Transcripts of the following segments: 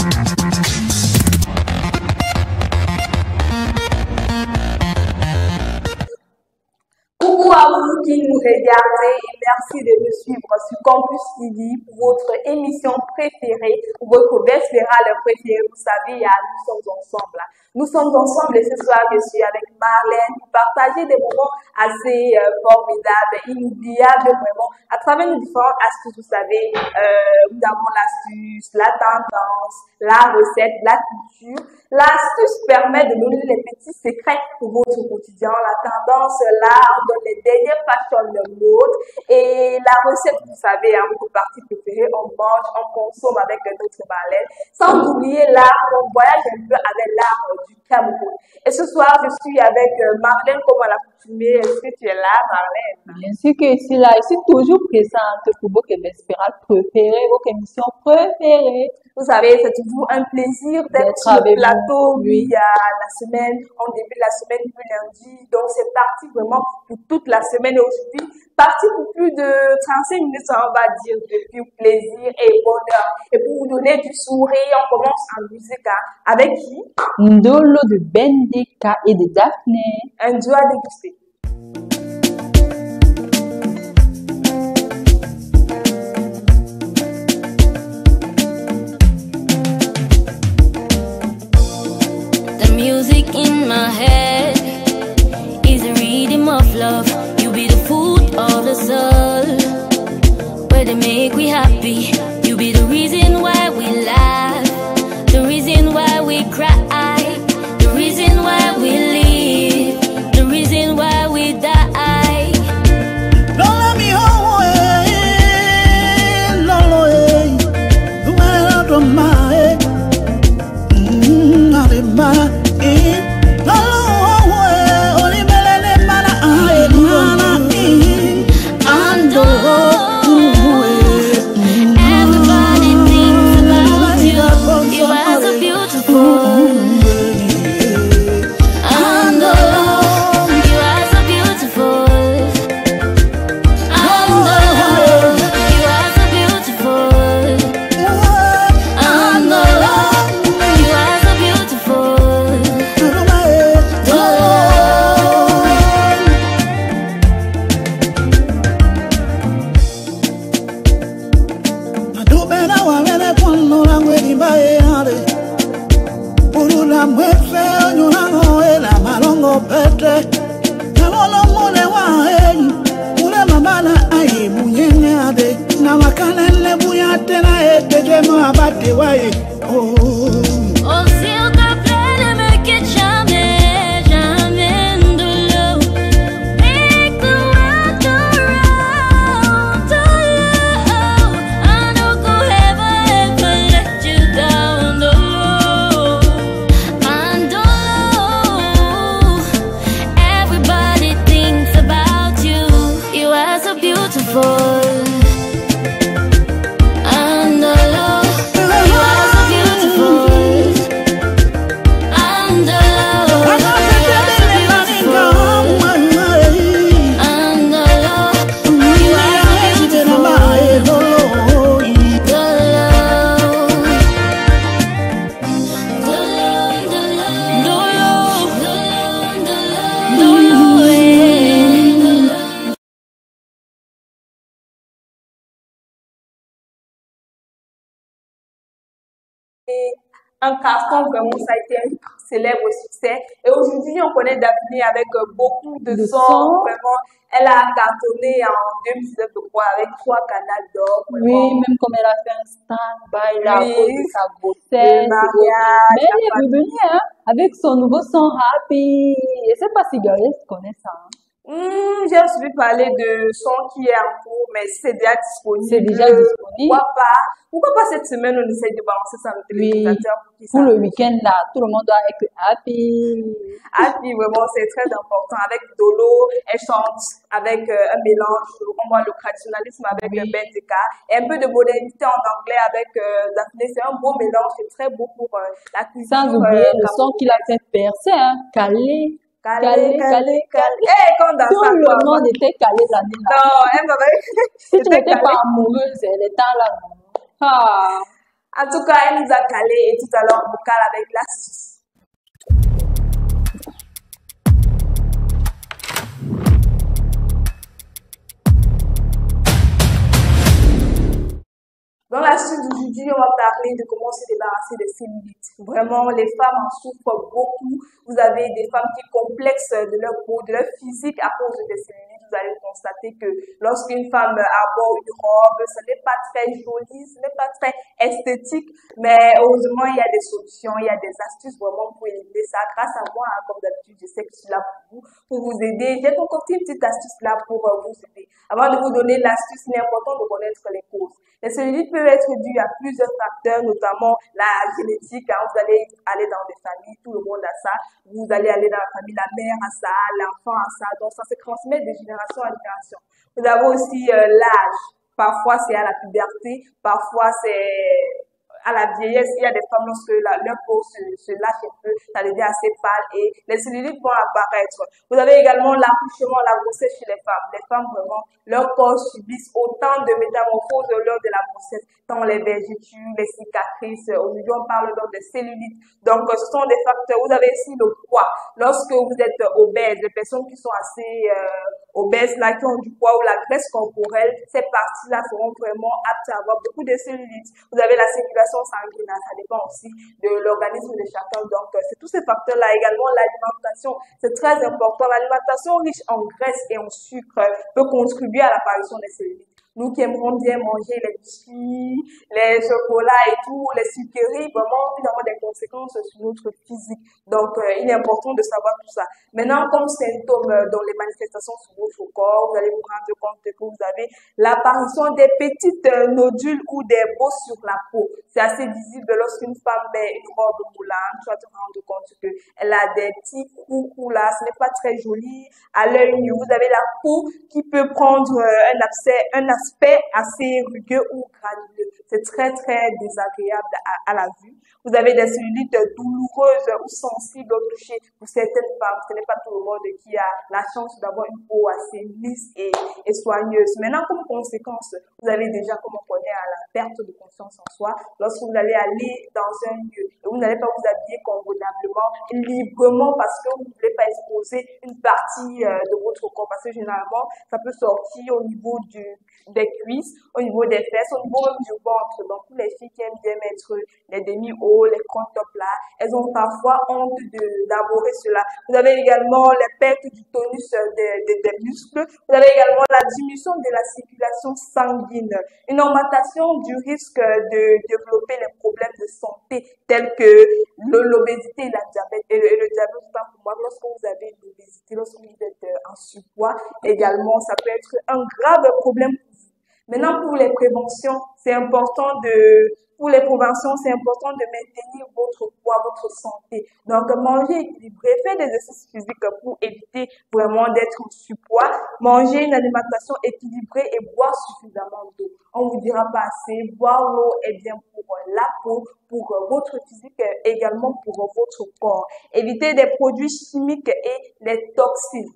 Coucou à vous qui nous regardez et merci de nous suivre sur Campus TV pour votre émission préférée, pour votre vespérale préférée. Vous savez, nous sommes ensemble. Nous sommes ensemble et ce soir, je suis avec Marlène pour partager des moments assez formidables, inoubliables vraiment, à travers nos différentes astuces. Vous savez, nous avons l'astuce, la tendance, la recette, la culture. L'astuce permet de donner les petits secrets pour votre quotidien. La tendance, là, on donne les dernières fashion de mode. Et la recette, vous savez, votre partie préférée, on mange, on consomme avec notre Marlène. Sans oublier l'art, on voyage un peu avec l'art du Cameroun. Et ce soir, je suis avec Marlène comme à l'accoutumée. Est-ce que tu es là, Marlène? Bien sûr que je suis là. Je suis toujours présente pour votre vespérale préférée, votre émission préférée. Vous savez, c'est toujours un plaisir d'être sur le plateau. Oui, il y a la semaine, on débute la semaine du lundi. Donc, c'est parti vraiment pour toute la semaine. Et aujourd'hui, parti pour plus de 35 minutes, on va dire, depuis plaisir et bonheur. Et pour vous donner du sourire, on commence en musique avec qui? Ndolo de Bendeka et de Daphné. Un duo à déguster. Music in my head is a rhythm of love. You be the food of the soul, where they make we happy. You be the reason why we laugh, the reason why we cry, the reason why we live, the reason why we die. Don't let me away, the way out of my head, not in my. Un carton, vraiment, ça a été un célèbre succès. Et aujourd'hui, on connaît Daphné avec beaucoup de sons. Vraiment, elle a cartonné en 2019, je crois, avec 3 canals d'or. Oui, même comme elle a fait un stand-by là, oui, à cause de sa grossesse. Mais elle est revenue avec son nouveau son Happy. Je ne sais pas si Gaëlle connaît ça. J'ai entendu parler de son qui est en cours, mais c'est déjà disponible. C'est déjà disponible. Pourquoi pas cette semaine, on essaye de balancer ça dans le téléspectateur pour le week-end là, tout le monde doit être happy. Happy, vraiment, c'est très important. Avec Dolo, elle chante avec un mélange, on voit le traditionnalisme avec Bendeka, et un peu de modernité en anglais avec Daphné. C'est un beau mélange, c'est très beau pour la cuisine. Sans oublier le son qu'il a fait percer, Calé. Calé. Quand dans tout le monde était calé l'année là. Non, elle m'avait. Si tu n'étais pas amoureuse, elle était là. Ah. En tout cas, elle nous a calé et tout à l'heure, on vous cale avec l'astuce. Dans l'astuce d'aujourd'hui, on va parler de comment se débarrasser des cellulites. Vraiment, les femmes en souffrent beaucoup. Vous avez des femmes qui complexent de leur peau, de leur physique à cause des cellulites. Vous allez constater que lorsqu'une femme aborde une robe, ce n'est pas très joli, ce n'est pas très esthétique, mais heureusement, il y a des solutions, il y a des astuces vraiment pour éliminer ça. Grâce à moi, comme d'habitude, je sais que je suis là pour vous aider. J'ai concocté une petite astuce là pour vous aider. Avant de vous donner l'astuce, il est important de connaître les causes. Les cellulites peuvent être dues à plusieurs facteurs, notamment la génétique. Vous allez aller dans des familles, tout le monde a ça. Vous allez aller dans la famille, la mère a ça, l'enfant a ça. Donc, ça se transmet de génération en génération. Vous avez aussi l'âge. Parfois, c'est à la puberté. Parfois, c'est à la vieillesse. Il y a des femmes, lorsque leur peau se lâche un peu, ça devient assez pâle et les cellulites vont apparaître. Vous avez également l'accouchement, la grossesse chez les femmes. Les femmes, vraiment, leur corps subissent autant de métamorphoses lors de la grossesse, tant les vergetures, les cicatrices. Aujourd'hui, on parle donc de cellulites. Donc, ce sont des facteurs. Vous avez aussi le poids. Lorsque vous êtes obèse, les personnes qui sont assez obèses, là, qui ont du poids ou la graisse corporelle, ces parties-là seront vraiment aptes à avoir beaucoup de cellulites. Vous avez la circulation sanguine, ça dépend aussi de l'organisme de chacun. Donc, c'est tous ces facteurs-là. Également, l'alimentation, c'est très important. L'alimentation riche en graisse et en sucre peut contribuer à l'apparition des cellulites. Nous qui aimons bien manger les biscuits, les chocolats et tout, les sucreries, vraiment, il y a des conséquences sur notre physique. Donc, il est important de savoir tout ça. Maintenant, comme symptômes dans les manifestations sur votre corps, vous allez vous rendre compte que vous avez l'apparition des petites nodules ou des bosses sur la peau. C'est assez visible lorsqu'une femme met une robe moulante, tu vas te rendre compte qu'elle a des petits coups là, ce n'est pas très joli à l'œil nu. Vous avez la peau qui peut prendre un aspect assez rugueux ou granuleux. C'est très, très désagréable à la vue. Vous avez des cellulites douloureuses ou sensibles au toucher. Pour certaines femmes, ce n'est pas tout le monde qui a la chance d'avoir une peau assez lisse et soigneuse. Maintenant, comme conséquence, vous avez déjà, comme on connaît, à la perte de confiance en soi. Lorsque vous allez aller dans un lieu, vous n'allez pas vous habiller convenablement, librement, parce que vous ne voulez pas exposer une partie de votre corps. Parce que généralement, ça peut sortir au niveau des cuisses, au niveau des fesses, au niveau même du ventre. Donc, pour les filles qui aiment bien mettre les demi-hauts, les crop tops là, elles ont parfois honte d'aborder cela. Vous avez également les pertes du tonus des muscles. Vous avez également la diminution de la circulation sanguine. Une augmentation du risque de développer les problèmes de santé tels que l'obésité et le diabète. Autant pour moi, lorsque vous avez l'obésité, lorsque vous êtes en surpoids, également, ça peut être un grave problème pour vous. Maintenant, pour les préventions, c'est important de maintenir votre poids, votre santé. Donc, manger équilibré, faire des exercices physiques pour éviter vraiment d'être en surpoids, manger une alimentation équilibrée et boire suffisamment d'eau. On vous dira pas assez, boire l'eau est bien pour la peau, pour votre physique, également pour votre corps. Éviter des produits chimiques et les toxines.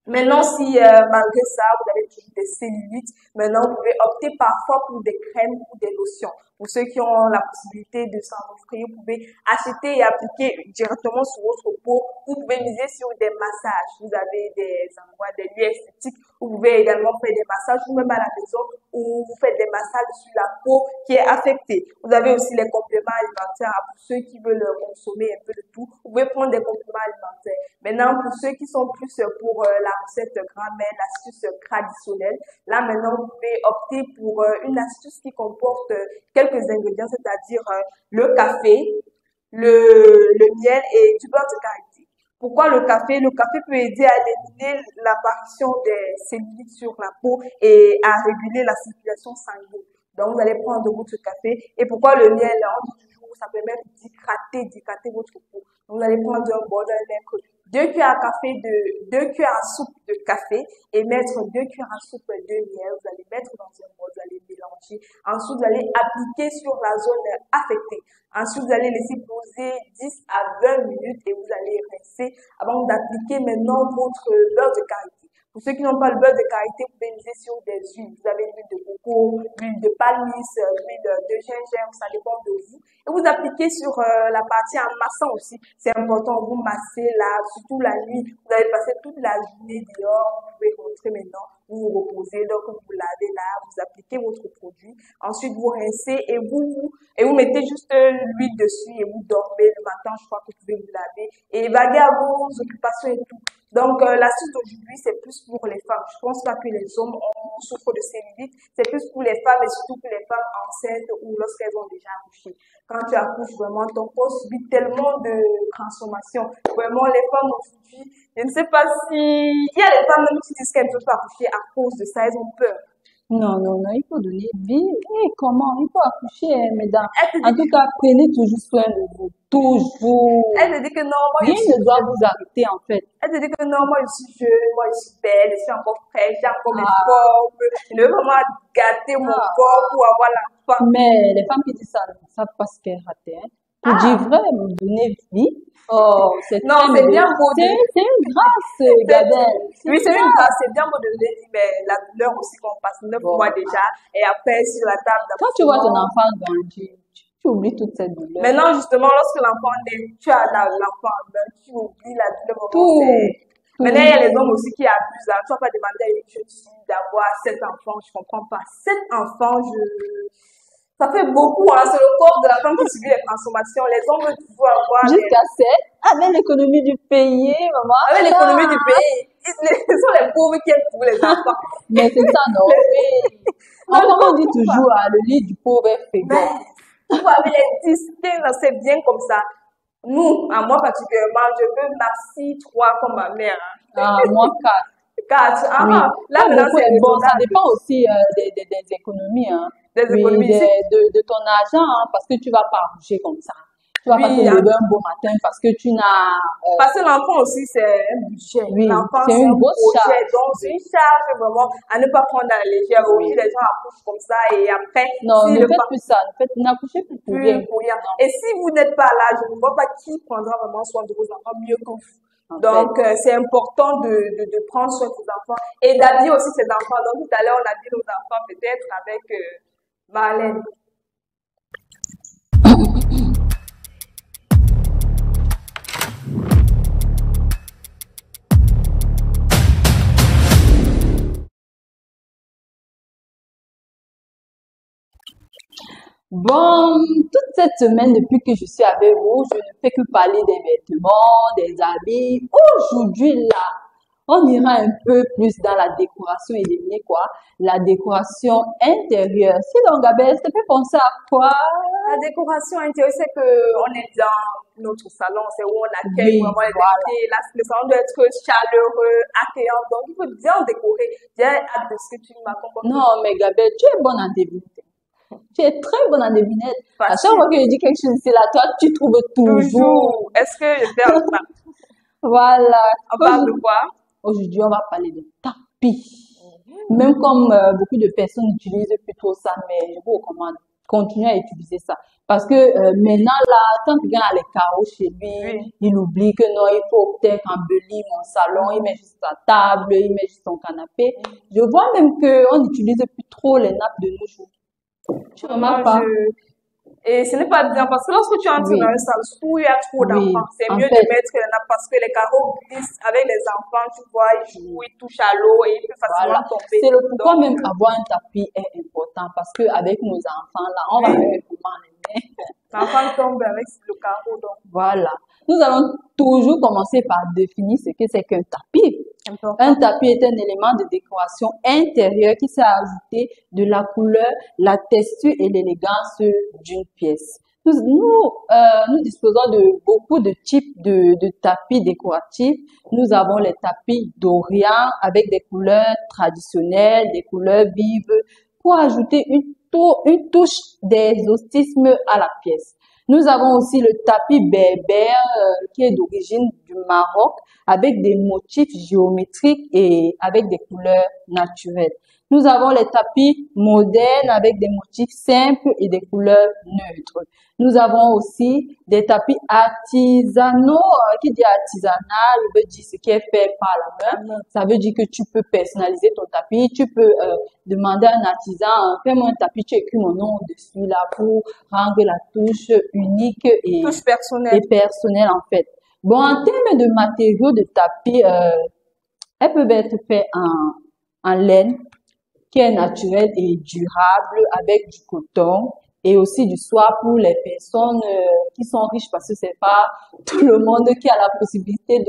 Maintenant, si malgré ça, vous avez toujours des cellulites, maintenant vous pouvez opter parfois pour des crèmes ou des lotions. Pour ceux qui ont la possibilité de s'en offrir, vous pouvez acheter et appliquer directement sur votre peau. Vous pouvez miser sur des massages. Vous avez des endroits, des lieux esthétiques. Vous pouvez également faire des massages ou même à la maison où vous faites des massages sur la peau qui est affectée. Vous avez aussi les compléments alimentaires pour ceux qui veulent consommer un peu de tout. Vous pouvez prendre des compléments alimentaires. Maintenant, pour ceux qui sont plus pour la recette grand-mère, l'astuce traditionnelle, là maintenant vous pouvez opter pour une astuce qui comporte quelques ingrédients, c'est-à-dire le café, le miel et du beurre de karité. Pourquoi le café? Le café peut aider à éliminer l'apparition des cellulites sur la peau et à réguler la circulation sanguine. Donc, vous allez prendre votre café. Et pourquoi le miel? On dit toujours, ça permet d'hydrater votre peau. Donc, vous allez prendre un bol, mettre 2 cuillères à soupe de café et mettre 2 cuillères à soupe de miel. Vous allez mettre dans un bol, vous allez mélanger. Ensuite, vous allez appliquer sur la zone affectée. Ensuite, vous allez laisser poser 10 à 20 minutes et vous allez rincer avant d'appliquer maintenant votre beurre de karité. Pour ceux qui n'ont pas le beurre de karité, vous pouvez miser sur des huiles. Vous avez l'huile de coco, l'huile de palmis, l'huile de gingembre, ça dépend de vous. Et vous appliquez sur la partie en massant aussi. C'est important, vous massez là, surtout la nuit. Vous avez passé toute la journée dehors, vous pouvez rentrer maintenant, vous vous reposez, donc vous lavez là, vous appliquez votre produit. Ensuite, vous rincez et vous mettez juste l'huile dessus et vous dormez. Le matin, je crois que vous pouvez vous laver et vaguer à vos occupations et tout. Donc, l'astuce d'aujourd'hui, c'est plus pour les femmes. Je pense pas que les hommes souffrent de cellulite. C'est plus pour les femmes et surtout pour les femmes enceintes ou lorsqu'elles ont déjà accouché. Quand tu accouches, vraiment, ton corps subit tellement de transformations. Vraiment, les femmes aujourd'hui, je ne sais pas si... Il y a des femmes même qui disent qu'elles ne peuvent pas accoucher à cause de ça. Elles ont peur. Non, non, non, il faut donner vie. Et comment? Il faut accoucher, mesdames. En tout cas, prenez toujours soin de vous. Toujours. Elle te dit que non, moi, rien ne doit vous arrêter, en fait. Elle te dit que non, moi, je suis jeune, moi, je suis belle, je suis encore fraîche, j'ai encore mes formes. Je ne veux vraiment gâter mon corps pour avoir l'enfant. Mais les femmes qui disent ça ne savent pas ce qu'elles ratent. Hein. Pour dire vrai, vous donner vie. Oh, c'est non, c'est bien beau. C'est une grâce, Gabelle. Oui, c'est une grâce. C'est bien beau de donner vie, mais la douleur aussi qu'on passe 9 mois déjà. Et après, sur la table d'accouchement. Quand tu vois ton enfant grandir, tu oublies toute cette douleur. Maintenant, justement, lorsque l'enfant naît, tu as l'enfant, tu oublies la douleur. Tout. Maintenant, il y a les hommes aussi qui abusent. Tu vas pas demander à une jeune fille d'avoir 7 enfants. Je comprends pas. 7 enfants, ça fait beaucoup, hein. C'est le corps de la femme qui subit les transformations. Les hommes veulent toujours avoir... Jusqu'à 7, avec l'économie du pays, maman. Avec l'économie du pays. Ce sont les pauvres qui aiment pour les enfants. Mais c'est ça, non? Oui. On dit toujours, le lit du pauvre est fait. Vous avez les distincts, c'est bien comme ça. Nous, à moi particulièrement, je veux maxi 3 comme ma mère. Hein. Moi 4. 4. Oui. Là, maintenant, c'est bon. Ça dépend aussi des économies, hein. Des économies. De ton argent, hein, parce que tu vas pas bouger comme ça. Tu vas pas te lever un beau matin parce que tu n'as... Parce que l'enfant aussi, c'est un budget. Oui, l'enfant, c'est une grosse charge. Donc, c'est une charge vraiment à ne pas prendre à la légère. Oui, les gens accouchent comme ça et après... Non, ne faites plus ça. N'accouchez plus pour rien. Et si vous n'êtes pas là, je ne vois pas qui prendra vraiment soin de vos enfants mieux que vous. Donc, c'est important de prendre soin de vos enfants et d'habiller aussi ses enfants. Donc, tout à l'heure, on a dit nos enfants peut-être avec Marlène. Bon, toute cette semaine, depuis que je suis avec vous, je ne fais que parler des vêtements, des habits. Aujourd'hui, là, on ira un peu plus dans la décoration éliminée, quoi. La décoration intérieure. C'est donc, Gabelle, ça te fait penser à quoi? La décoration intérieure, c'est qu'on est dans notre salon, c'est où on accueille vraiment les invités. Là, le salon doit être chaleureux, accueillant. Donc, il faut bien décorer. J'ai hâte de ce que tu m'accompagnes. Non, mais Gabelle, tu es bonne en devinette. Tu es très bonne en devinette. À chaque fois que je dis quelque chose ici, là, toi, tu trouves toujours. Est-ce que je fais un ça? Voilà. On parle de quoi? Aujourd'hui, on va parler de tapis. Même comme beaucoup de personnes n'utilisent plus trop ça, mais je vous recommande, continuez à utiliser ça. Parce que maintenant, là, quand quelqu'un a les carreaux chez lui, il oublie que non, il faut peut-être embellir mon salon, il met juste sa table, il met juste son canapé. Je vois même qu'on n'utilise plus trop les nappes de nos jours. Tu remarques pas? Et ce n'est pas bien parce que lorsque tu entres dans un salon où il y a trop d'enfants, c'est mieux de mettre les nappes parce que les carreaux glissent avec les enfants, tu vois, ils jouent, ils touchent à l'eau et ils peuvent facilement tomber. C'est le pourquoi même avoir un tapis est important parce que avec nos enfants là, on va faire comment les mains. L'enfant tombe avec le carreau donc. Voilà. Nous allons toujours commencer par définir ce que c'est qu'un tapis. Un tapis est un élément de décoration intérieure qui sert à ajouter de la couleur, la texture et l'élégance d'une pièce. Nous disposons de beaucoup de types de tapis décoratifs. Nous avons les tapis d'Orient avec des couleurs traditionnelles, des couleurs vives pour ajouter une touche d'exotisme à la pièce. Nous avons aussi le tapis berbère qui est d'origine du Maroc avec des motifs géométriques et avec des couleurs naturelles. Nous avons les tapis modernes avec des motifs simples et des couleurs neutres. Nous avons aussi des tapis artisanaux. Qui dit artisanal, veut dire ce qui est fait par la main. Ça veut dire que tu peux personnaliser ton tapis. Tu peux demander à un artisan, fais-moi un tapis, tu écris mon nom dessus là pour rendre la touche unique et Touche personnelle. personnelle en fait. Bon, en termes de matériaux de tapis, elles peuvent être faites en laine, qui est naturel et durable avec du coton et aussi du soie pour les personnes qui sont riches parce que c'est pas tout le monde qui a la possibilité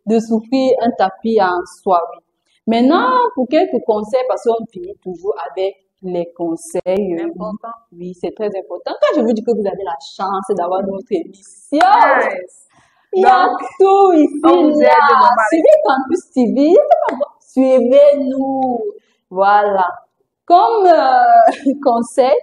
de s'offrir un tapis en soie. Oui. Maintenant, pour quelques conseils, parce qu'on finit toujours avec les conseils. Important. Oui, c'est très important. Quand je vous dis que vous avez la chance d'avoir notre émission, Nice. il y a Donc, tout ici, on vous aide là. vraiment. Suivez Campus TV. Suivez-nous. Voilà. Comme conseil,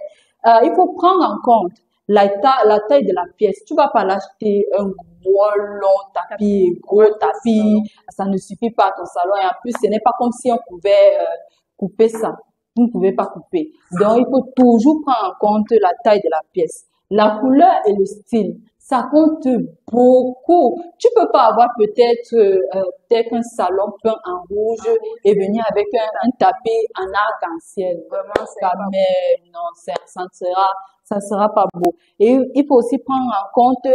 il faut prendre en compte la taille de la pièce. Tu vas pas l'acheter un gros long tapis, gros tapis. Ça ne suffit pas à ton salon. Et en plus, ce n'est pas comme si on pouvait couper ça. Vous ne pouvez pas couper. Donc, il faut toujours prendre en compte la taille de la pièce. La couleur et le style, ça compte beaucoup. Tu peux pas avoir peut-être un salon peint en rouge et venir avec un tapis en arc-en-ciel. Vraiment, c'est Ça, mais non, ça sera pas beau. Et il faut aussi prendre en compte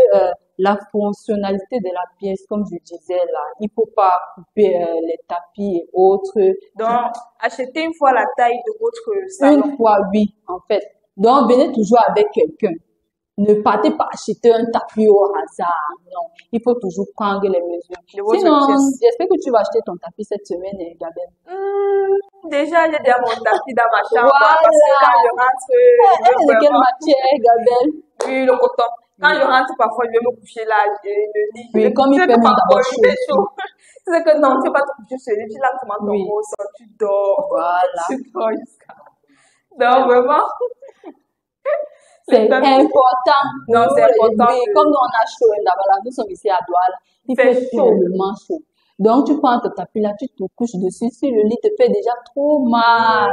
la fonctionnalité de la pièce, comme je disais là. Il faut pas couper les tapis et autres. Donc, achetez une fois la taille de votre salon. Une fois, oui, en fait. Donc, venez toujours avec quelqu'un. Ne partez pas acheter un tapis au hasard. Non, il faut toujours prendre les mesures. De votre Sinon, pièce. j'espère que tu vas acheter ton tapis cette semaine, Gabelle. Déjà, j'ai déjà mon tapis dans ma chambre. Voilà. Parce que quand je rentre, Elle est de quelle vraiment- matière, Gabelle? oui, le coton. Quand je rentre, parfois, je vais me coucher là, je le lit. Oui, comme il Tu sais fait que même parfois, d'abord il fait chaud. Tu sais que non, tu ne vas pas te coucher sur le lit, tu lances ton Oui. ressort, tu dors. Voilà. Tu dors jusqu'à. Donc, vraiment. C'est tapis. important. Non, c'est important Oui, de- comme nous, on a chaud là-bas, nous sommes ici à Douala. Il C'est fait chaud. tellement chaud. Donc, tu prends ton tapis là, tu te couches dessus. Si le lit te fait déjà trop mal.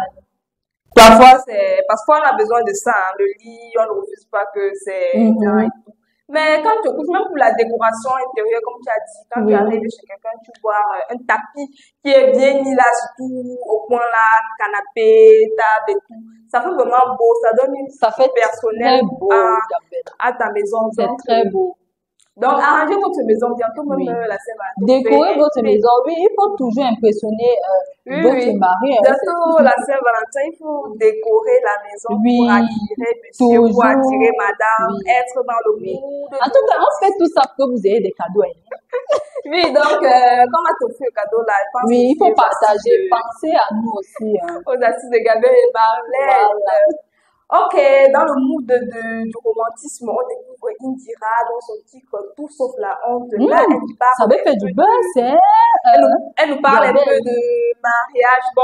Parfois, c'est, parce qu'on a besoin de ça, hein. Le lit, on ne refuse pas que c'est bien et tout. Mais quand tu te couches, même pour la décoration intérieure, comme tu as dit, quand tu Oui. arrives chez quelqu'un, tu vois un tapis qui est bien mis là, surtout au coin là, canapé, table et tout. Ça fait vraiment beau, ça donne une Ça fait personnelle très beau, à, Gabelle. à ta maison. C'est Donc, très beau. donc, arrangez votre maison bientôt, même Oui. la Saint-Valentin. Décorer votre Et- maison, oui, il faut toujours impressionner Oui, votre oui. mari. hein, Bientôt la Saint-Valentin, il faut décorer la maison Oui, pour attirer monsieur, pour toujours. attirer madame, Oui. être dans le Oui. mood. En tout cas, on fait tout ça pour que vous ayez des cadeaux. Hein. Oui, donc, quand on a t'offrir le cadeau là, je pense Oui, il aussi faut aux partager. assises de- Pensez à nous aussi. Hein. aux assises de Gabelle et Marlène. Voilà. Ok, dans le mood du romantisme, on découvre Indira dans son titre Tout sauf la honte. Là, elle nous parle Ça avait fait du buzz, hein? Elle nous parle un Gabelle. peu de mariage. Bon,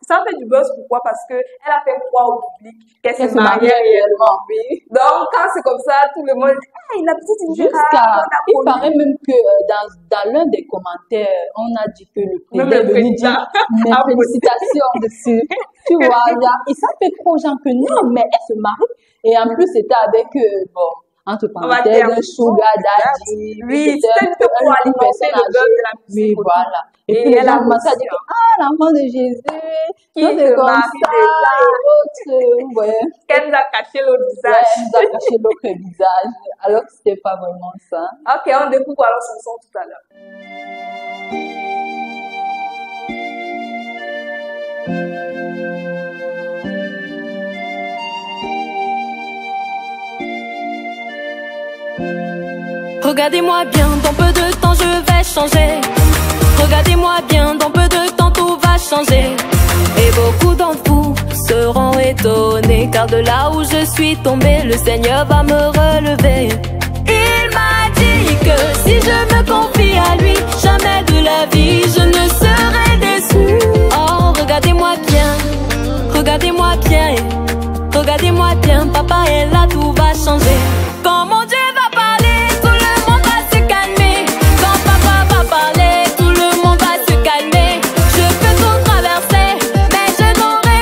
ça fait du buzz, pourquoi? Parce que elle a fait croire au public qu'elle Qu'elle se se mariait mariait réellement. Oui. Donc, quand c'est comme ça, tout le monde dit, ah, il a petite Indira. Jusqu'à, il on a paraît même que dans l'un des commentaires, on a dit que le Même président le est venu président dire mes a posé. félicitations dessus. Tu vois, il ça fait trop aux gens que non, mais elle se marie. Et en plus, c'était avec, bon, entre On va parenthèses, dire, un sugar daddy. Oui, c'était c'était juste pour une alimenter personne le buzz âgée. de la musique. Oui, autour. voilà. Et Et puis les elle gens a commençaient à dire que, ah, l'enfant de Jésus, Qui ça, se c'est comme marie ça, déjà. et l'autre, ouais. Qu'elle nous a caché le Ouais, visage. elle nous a caché l'autre visage, alors que c'était pas vraiment ça. Ok, on découvre alors son son tout à l'heure. Regardez-moi bien, dans peu de temps je vais changer. Regardez-moi bien, dans peu de temps tout va changer. Et beaucoup d'entre vous seront étonnés, car de là où je suis tombée, le Seigneur va me relever. Il m'a dit que si je me confie à lui, jamais de la vie je ne serai déçue. Oh, regardez-moi bien, regardez-moi bien, regardez-moi bien, papa est là, tout va changer. Quand mon Dieu va parler, tout le monde va se calmer. Quand papa va parler, tout le monde va se calmer. Je peux tout traverser, mais je n'aurai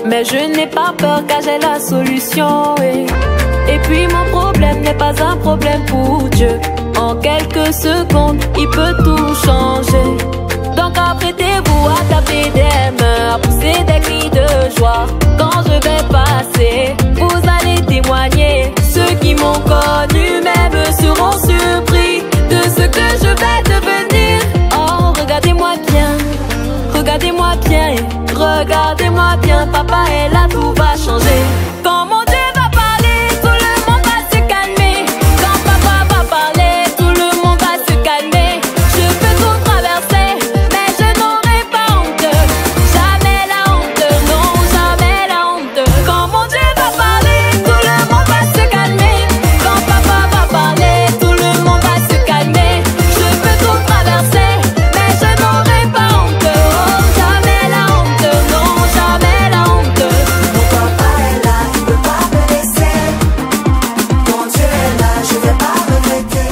Mais je n'ai pas peur car j'ai la solution. Et puis mon problème n'est pas un problème pour Dieu. En quelques secondes, il peut tout changer. Donc apprêtez-vous à taper des mains, à pousser des cris de joie. Quand je vais passer, vous allez témoigner. Ceux qui m'ont connu même seront surpris de ce que je vais devenir. Oh, regardez-moi bien, regardez-moi bien, regardez-moi bien. Papa est là, tout va changer. Quand mon Dieu va parler, tout le monde va se calmer. Quand papa va parler, tout le monde va se calmer. Je peux tout traverser, mais je n'aurai pas honte. Jamais la honte, non, jamais la honte. Quand mon Dieu va parler, tout le monde va se calmer. Quand papa va parler, tout le monde va se calmer. Je peux tout traverser, mais je n'aurai pas honte. Oh, jamais la honte, non, jamais la honte. Mon papa est là, il peut pas me laisser. Mon Dieu est là, je vais pas regretter.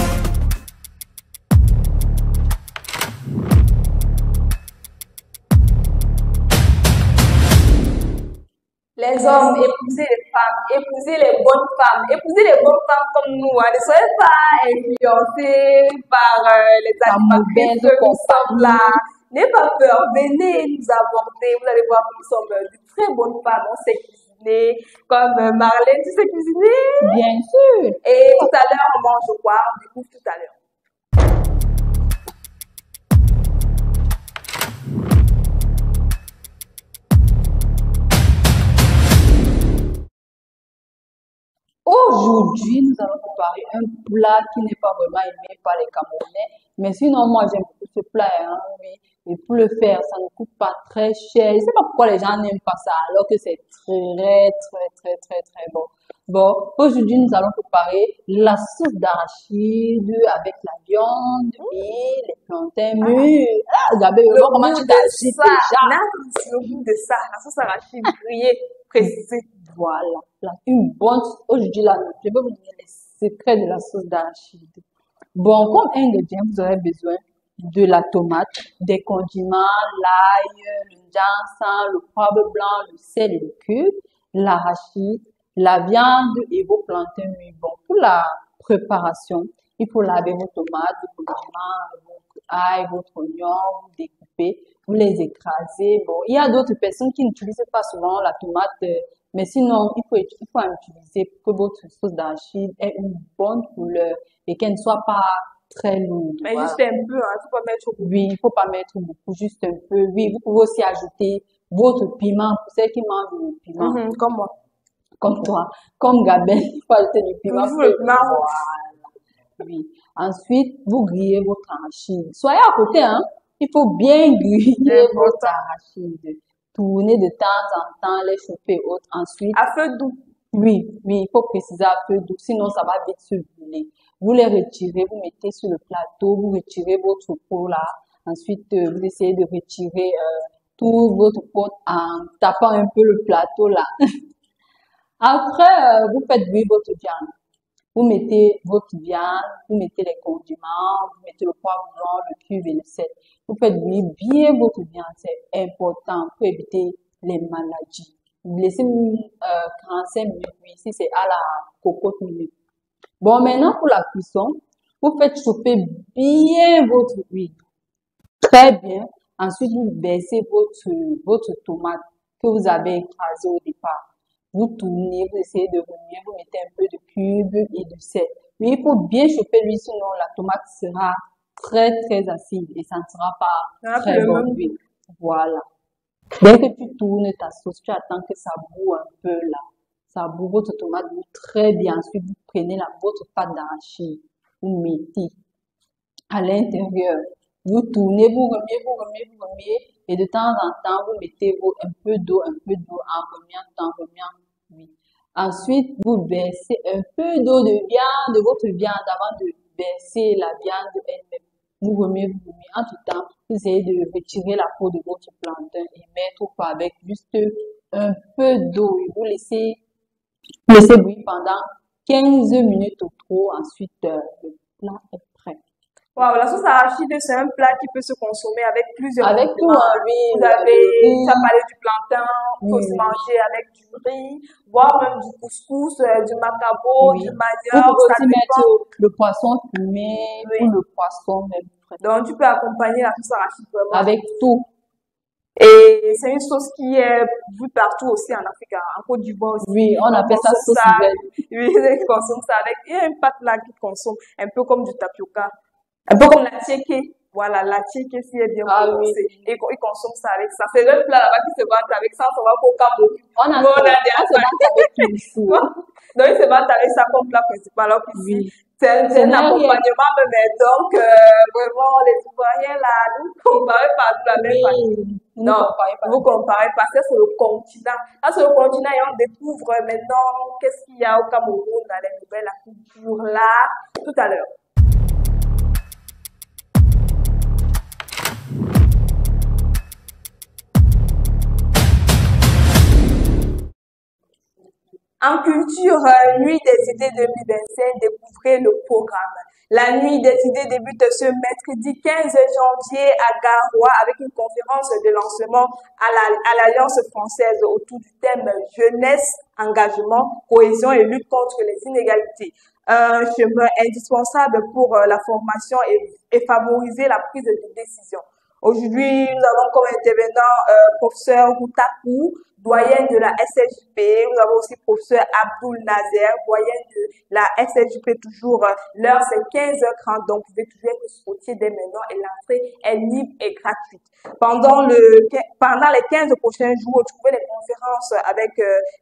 Les hommes, épousez les femmes, épousez les bonnes femmes, épousez les bonnes femmes comme nous. Hein. Ne soyez pas influencés par les animatrices que nous sommes là. N'ayez pas peur, venez nous aborder. Vous allez voir que nous sommes de très bonnes femmes. On sait cuisiner, comme Marlène, tu sais cuisiner? Bien sûr. Et tout à l'heure, on mange quoi? On découvre tout à l'heure. Aujourd'hui, nous allons préparer un plat qui n'est pas vraiment aimé par les Camerounais. Mais sinon, moi, j'aime beaucoup ce plat, hein, oui. Et pour le faire, ça ne coûte pas très cher. Je ne sais pas pourquoi les gens n'aiment pas ça, alors que c'est très bon. Bon, aujourd'hui, nous allons préparer la sauce d'arachide avec la viande et les plantains mûrs. Ah, Gabé, Le comment goût tu de t'agites ça, déjà? Nance, le goût de ça, la sauce arachide grillée, précisée. Voilà, une bonne, aujourd'hui là, je vais vous donner les secrets de la sauce d'arachide. Bon, comme ingrédient, vous aurez besoin de la tomate, des condiments, l'ail, le ginseng, le poivre blanc, le sel et le cube, l'arachide, la viande et vos plantains mûrs. Bon, pour la préparation, il faut laver vos tomates, vos condiments, votre ail, votre oignon, vous découpez, vous les écrasez. Bon, il y a d'autres personnes qui n'utilisent pas souvent la tomate, mais sinon, il faut en utiliser pour que votre sauce d'arachide ait une bonne couleur et qu'elle ne soit pas très lourde. Mais Voilà. juste un peu, hein, tu peux mettre beaucoup. Oui, il faut pas mettre beaucoup, juste un peu. Oui, vous pouvez aussi ajouter votre piment pour ceux qui mangent le piment, Comme moi. comme toi, comme Gabin, il faut ajouter du piment. Toujours le piment. Voilà. Oui. Ensuite, vous grillez votre arachide. Soyez à côté, hein. Il faut bien griller votre arachide. Tournez de temps en temps, les chauffer haute. Ensuite, À feu doux. oui, il faut préciser à feu doux, sinon ça va vite se brûler. Vous les retirez, vous mettez sur le plateau, vous retirez votre peau là. Ensuite, vous essayez de retirer tout votre peau en tapant un peu le plateau là. Après, vous faites bouillir votre viande. Vous mettez votre viande, vous mettez les condiments, vous mettez le poivre blanc, le cube et le sel. Vous faites bouillir bien votre viande, c'est important pour éviter les maladies. Vous laissez 45 minutes, ici c'est à la cocotte minute. Bon, maintenant pour la cuisson, vous faites chauffer bien votre huile. Très bien. Ensuite, vous baissez votre tomate que vous avez écrasée au départ. Vous tournez, vous essayez de remuer, vous mettez un peu de cube et de sel. Mais il faut bien chauffer l'huile, sinon la tomate sera très acide et ça ne sera pas très bonne huile. Voilà. Dès que tu tournes ta sauce, tu attends que ça boue un peu là. Ça boue, votre tomate boue très bien. Ensuite, vous prenez votre pâte d'arachide, vous mettez à l'intérieur. Vous tournez, vous remuez, et de temps en temps, vous mettez un peu d'eau en remuant. Oui. Ensuite, vous versez un peu d'eau de votre viande avant de verser la viande elle-même. Vous remuez. En tout temps, vous essayez de retirer la peau de votre plantain et mettre au four avec juste un peu d'eau. Et vous laissez bouillir pendant 15 minutes ou trop. Ensuite, le plat est prêt. Wow, la sauce arachide, c'est un plat qui peut se consommer avec plusieurs Avec tout, condiments. hein, oui. Vous avez, Oui. tu as parlé du plantain, vous pouvez Oui. aussi manger avec du riz, voire même du couscous, du macabo, Oui. du Vous manioc, pouvez ça aussi mettre dépend. le poisson fumé Oui. ou le poisson même frais. Donc, tu peux accompagner la sauce arachide vraiment. Avec tout. Et c'est une sauce qui est vue partout aussi en Afrique, en Côte d'Ivoire aussi. Oui, on appelle ça consomme sauce ça. verte. Oui, ils consomment ça avec. Il y a une pâte là qu'ils consomment, un peu comme du tapioca, un peu comme la tchéké. Voilà, la tchéké, si elle est bien Ah prononcée. oui. Et ils consomment ça avec ça. C'est le plat là-bas qui se vante avec ça, on va au Cameroun. On a Nous, on a des on se bat avec tout ici. Donc, ils se battent avec ça comme plat principal. Alors qu'ici, Oui. c'est un Ce n'est rien. accompagnement, mais donc, vraiment, les Ivoiriens là, nous comparez pas de la même façon. Oui. Nous Non, comparez pas. vous comparez pas, c'est sur le continent. Là, sur le continent, et on découvre maintenant qu'est-ce qu'il y a au Cameroun dans les nouvelles, la culture là, tout à l'heure. En culture, Nuit des idées 2025, découvrez le programme. La Nuit des idées débute ce mercredi 15 janvier à Garoua avec une conférence de lancement à l'Alliance française autour du thème jeunesse, engagement, cohésion et lutte contre les inégalités. Un chemin indispensable pour la formation et favoriser la prise de décision. Aujourd'hui, nous avons comme intervenant professeur Routakou, doyen de la SSJP. Nous avons aussi professeur Abdoul Nazer, doyen de la SSJP toujours. L'heure, c'est 15h30, donc vous pouvez toujours être scotché dès maintenant et l'entrée est libre et gratuite. Pendant les 15 prochains jours, vous trouvez des conférences avec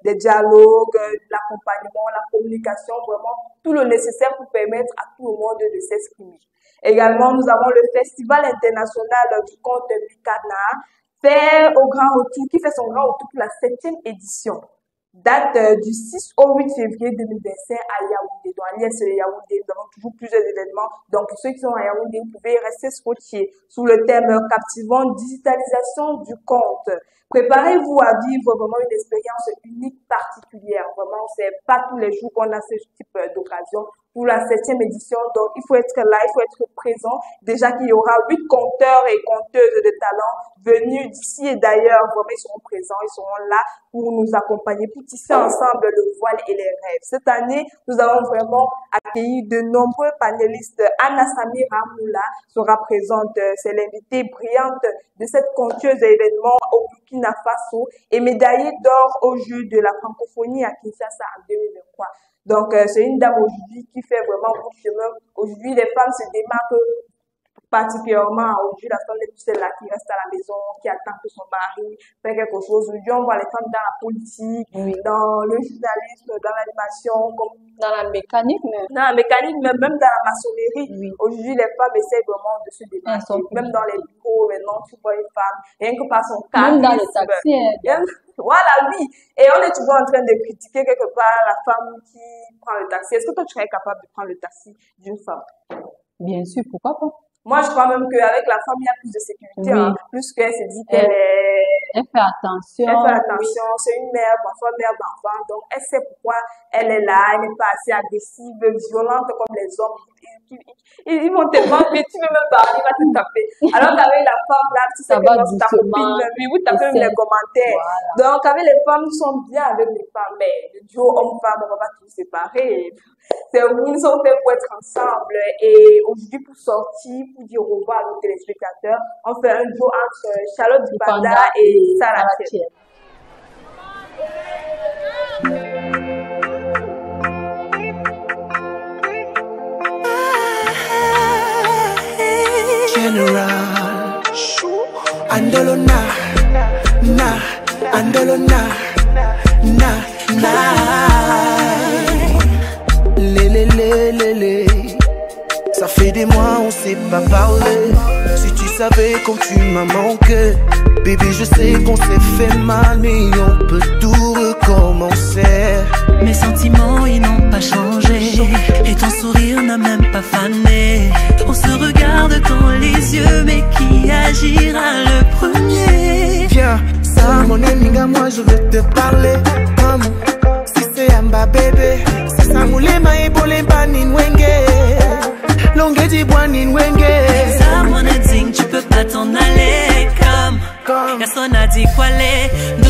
des dialogues, l'accompagnement, la communication, vraiment tout le nécessaire pour permettre à tout le monde de s'exprimer. Également, nous avons le Festival international du conte Mikana, qui fait son grand retour pour la 7e édition. Date du 6 au 8 février 2025 à Yaoundé. Dans l'IS Yaoundé, nous avons toujours plusieurs événements. Donc, pour ceux qui sont à Yaoundé, vous pouvez rester scotchés sous le thème captivant digitalisation du conte. Préparez-vous à vivre vraiment une expérience unique, particulière. Vraiment, c'est pas tous les jours qu'on a ce type d'occasion pour la 7e édition. Donc, il faut être là, il faut être présent. Déjà qu'il y aura 8 conteurs et conteuses de talent venus d'ici et d'ailleurs. Vraiment, ils seront présents, ils seront là pour nous accompagner, pour tisser ensemble le voile et les rêves. Cette année, nous avons vraiment accueilli de nombreux panélistes. Anna Samira Moula sera présente. C'est l'invitée brillante de cette conteuse événement au Burkina Faso et médaillée d'or au jeu de la francophonie à Kinshasa en 2023. Donc, c'est une dame aujourd'hui qui fait vraiment beaucoup de chemin. Aujourd'hui, les femmes se démarquent particulièrement. Aujourd'hui, la femme est celle là qui reste à la maison, qui attend que son mari fasse quelque chose. Aujourd'hui, on voit les femmes dans la politique, Oui. dans le journalisme, dans l'animation, comme Dans la mécanique, mais dans la mécanique, mais même dans la maçonnerie. Oui. Aujourd'hui, les femmes essaient vraiment de se Elles démarquer. sont Même dans les bureaux, maintenant, tu vois une femme, rien que par son charisme. même dans les taxis, Voilà, oui. Et on est toujours en train de critiquer quelque part la femme qui prend le taxi. Est-ce que toi, tu serais capable de prendre le taxi d'une femme? bien sûr, pourquoi pas? Moi, je crois même qu'avec la femme, il y a plus de sécurité, Oui. hein. Plus qu'elle se dit qu'elle est... Elle fait attention. Elle fait attention, c'est une mère, parfois mère d'enfant, donc elle sait pourquoi elle est là, elle n'est pas assez agressive, violente comme les hommes. Ils vont te vendre, mais tu veux même parler, il va te taper. Alors qu'avec la femme, là, tu sais Ça que va ta doucement, copine, oui, vous tapez même essaie. les commentaires. Voilà. Donc, avec les femmes, nous sommes bien avec les femmes, mais le duo homme-femme, on va pas tout séparer. C'est vous, nous sommes faits pour être ensemble. Et aujourd'hui, pour sortir, pour dire au revoir à nos téléspectateurs, on fait un duo entre Charlotte Dupanda et Sarah Thiel. General Andolo na Andolo na Lé. Ça fait des mois on s'est pas parlé. Si tu savais comme tu m'as manqué, bébé je sais qu'on s'est fait mal, mais on peut tout recommencer. Mes sentiments ils n'ont pas changé et ton sourire n'a même pas fané. On se regarde dans les yeux, mais qui agira le premier? Viens, ça mon amiga, moi je veux te parler. Comme si c'est Amba bébé, c'est ça moulema et bolé banin wenge. Longue Didi Boanine Wenge. Ça, mon ading, tu peux pas t'en aller. Comme personne n'a dit quoi aller.